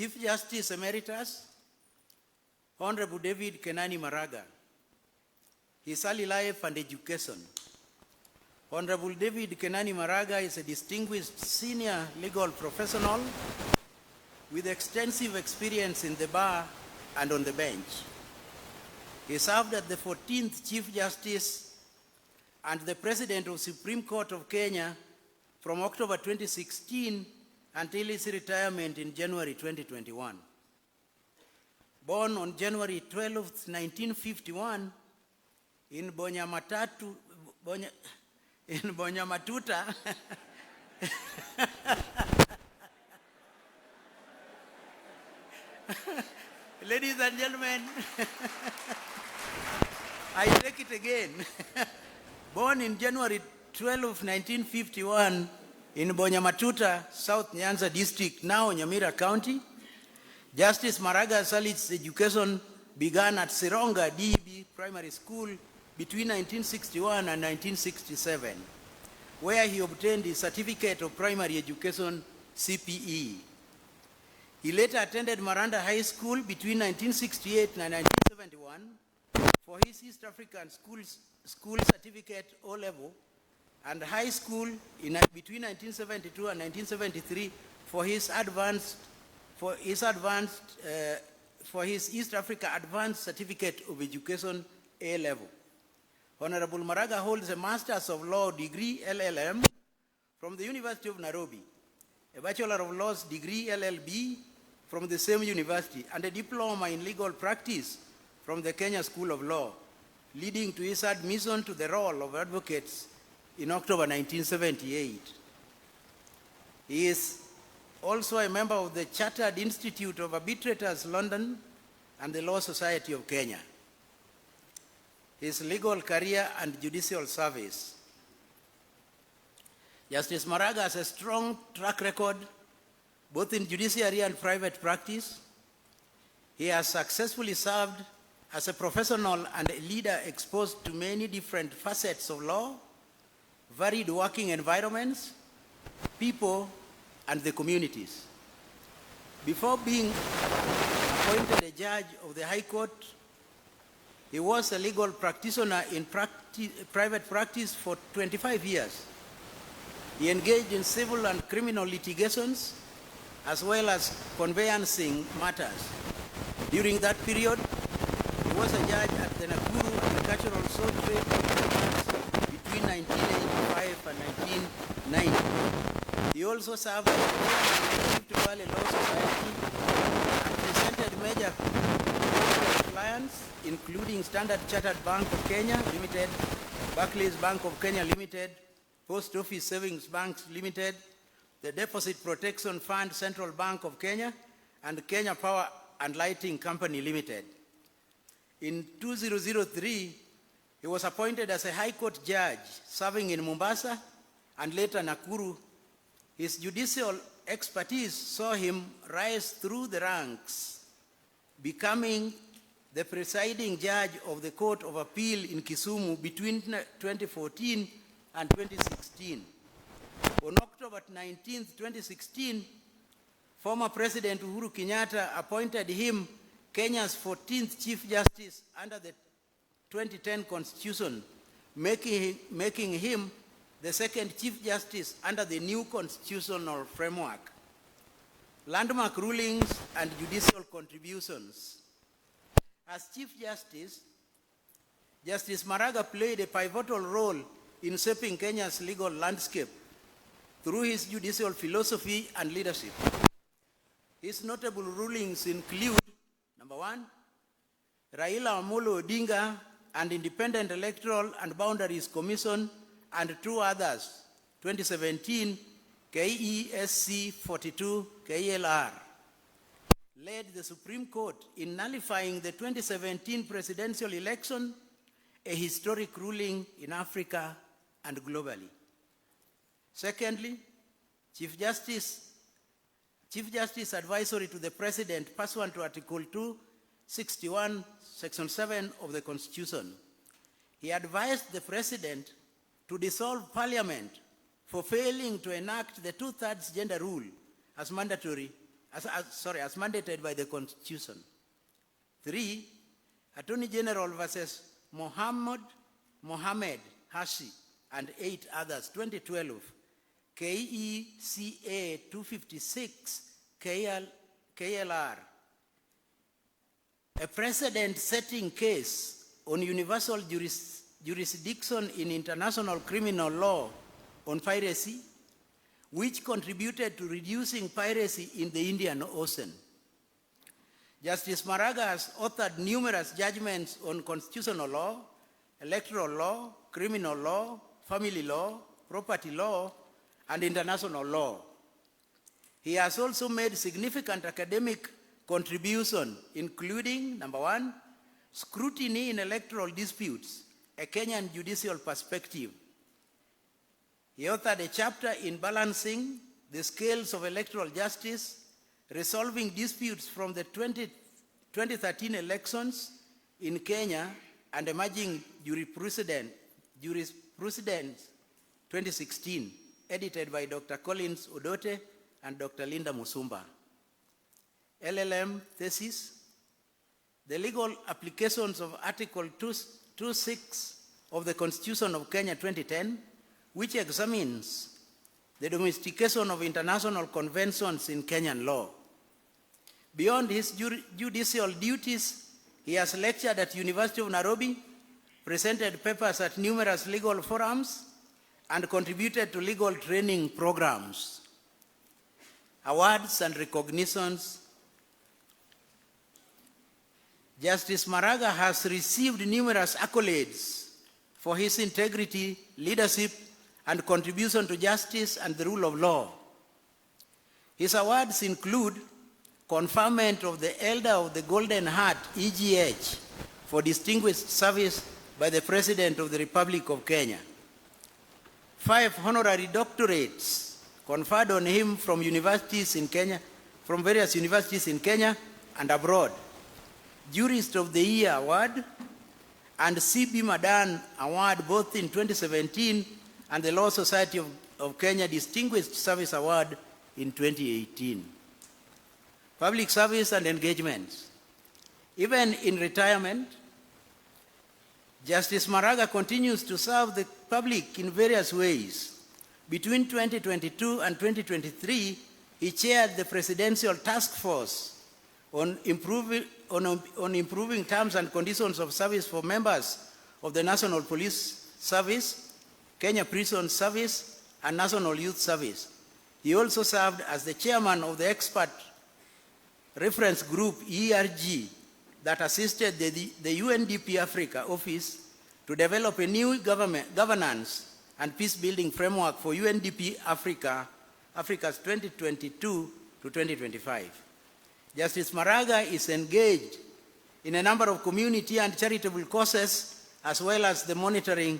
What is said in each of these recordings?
Chief Justice Emeritus, Honorable David Kenani Maraga, his early life and education. Honorable David Kenani Maraga is a distinguished senior legal professional with extensive experience in the bar and on the bench. He served as the 14th Chief Justice and the President of the Supreme Court of Kenya from October 2016 until his retirement in January 2021. Born on January 12, 1951 in Bonyamatuta, ladies and gentlemen, I take it again. Born in January 12 of 1951 in Bonyamatuta, South Nyanza District, now Nyamira County, Justice Maraga's early education began at Sironga DEB Primary School between 1961 and 1967, where he obtained his Certificate of Primary Education, CPE. He later attended Maranda High School between 1968 and 1971 for his East African School Certificate O-Level, and high school between 1972 and 1973 for his East Africa Advanced Certificate of Education A-Level. Honorable Maraga holds a Master's of Law degree LLM from the University of Nairobi, a Bachelor of Laws degree LLB from the same university, and a diploma in legal practice from the Kenya School of Law, leading to his admission to the role of advocates in October 1978. He is also a member of the Chartered Institute of Arbitrators, London, and the Law Society of Kenya. His legal career and judicial service. Justice Maraga has a strong track record both in judiciary and private practice. He has successfully served as a professional and a leader exposed to many different facets of law, varied working environments, people, and the communities. Before being appointed a judge of the High Court, he was a legal practitioner in private practice for 25 years. He engaged in civil and criminal litigations, as well as conveyancing matters. During that period, he was a judge at the Nakuru Agricultural Salt Trade between 1985 and 1990. He also served as the chairman of the Rift Valley Law Society and presented major clients, including Standard Chartered Bank of Kenya Limited, Barclays Bank of Kenya Limited, Post Office Savings Banks Limited, the Deposit Protection Fund Central Bank of Kenya, and Kenya Power and Lighting Company Limited. In 2003, he was appointed as a High Court judge, serving in Mombasa and later Nakuru. His judicial expertise saw him rise through the ranks, becoming the presiding judge of the Court of Appeal in Kisumu between 2014 and 2016. On October 19, 2016, former President Uhuru Kenyatta appointed him Kenya's 14th Chief Justice under the 2010 Constitution, making him the second Chief Justice under the new constitutional framework. Landmark rulings and judicial contributions. As Chief Justice, Justice Maraga played a pivotal role in shaping Kenya's legal landscape through his judicial philosophy and leadership. His notable rulings include, number one, Raila Amolo Odinga and Independent Electoral and Boundaries Commission, and two others, 2017 KESC 42 KLR, led the Supreme Court in nullifying the 2017 presidential election, a historic ruling in Africa and globally. Secondly, Chief Justice advisory to the President pursuant to Article 261, Section 7 of the Constitution. He advised the President to dissolve Parliament for failing to enact the 2/3 gender rule as mandatory as mandated by the Constitution. 3, Attorney General versus Mohammed Hashi and 8 others, 2012, KECA 256 KLR. A precedent-setting case on universal jurisdiction in international criminal law on piracy, which contributed to reducing piracy in the Indian Ocean. Justice Maraga has authored numerous judgments on constitutional law, electoral law, criminal law, family law, property law, and international law. He has also made significant academic contribution, including, number 1, Scrutiny in Electoral Disputes, a Kenyan Judicial Perspective. He authored a chapter in Balancing the Scales of Electoral Justice, Resolving Disputes from the 2013 elections in Kenya and Emerging Jurisprudence 2016, edited by Dr. Collins Odote and Dr. Linda Musumba. LLM thesis, The Legal Applications of Article 26 of the Constitution of Kenya 2010, which examines the domestication of international conventions in Kenyan law. Beyond his judicial duties, he has lectured at University of Nairobi, presented papers at numerous legal forums, and contributed to legal training programs. Awards and recognitions. Justice Maraga has received numerous accolades for his integrity, leadership, and contribution to justice and the rule of law. His awards include conferment of the Elder of the Golden Heart, EGH, for distinguished service by the President of the Republic of Kenya. 5 honorary doctorates conferred on him from universities in Kenya, from various universities in Kenya and abroad. Jurist of the Year Award and C.B. Madan Award both in 2017 and the Law Society of Kenya Distinguished Service Award in 2018. Public service and engagements. Even in retirement, Justice Maraga continues to serve the public in various ways. Between 2022 and 2023, he chaired the Presidential Task Force on improving terms and conditions of service for members of the National Police Service, Kenya Prison Service, and National Youth Service. He also served as the chairman of the Expert Reference Group, ERG, that assisted the UNDP Africa office to develop a new governance and peace-building framework for UNDP Africa's 2022 to 2025. Justice Maraga is engaged in a number of community and charitable causes, as well as mentoring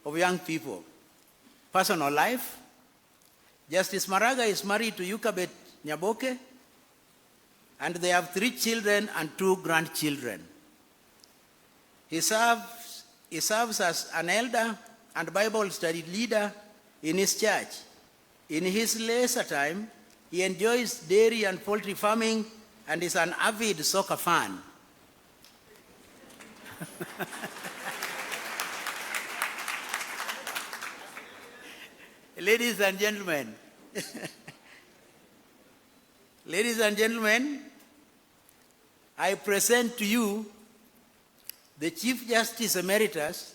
of young people. Personal life. Justice Maraga is married to Yukabet Nyaboke, and they have 3 children and 2 grandchildren. He serves as an elder and Bible study leader in his church. In his leisure time, he enjoys dairy and poultry farming and is an avid soccer fan. Ladies and gentlemen, I present to you the Chief Justice Emeritus,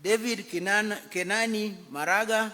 David Kenani Maraga,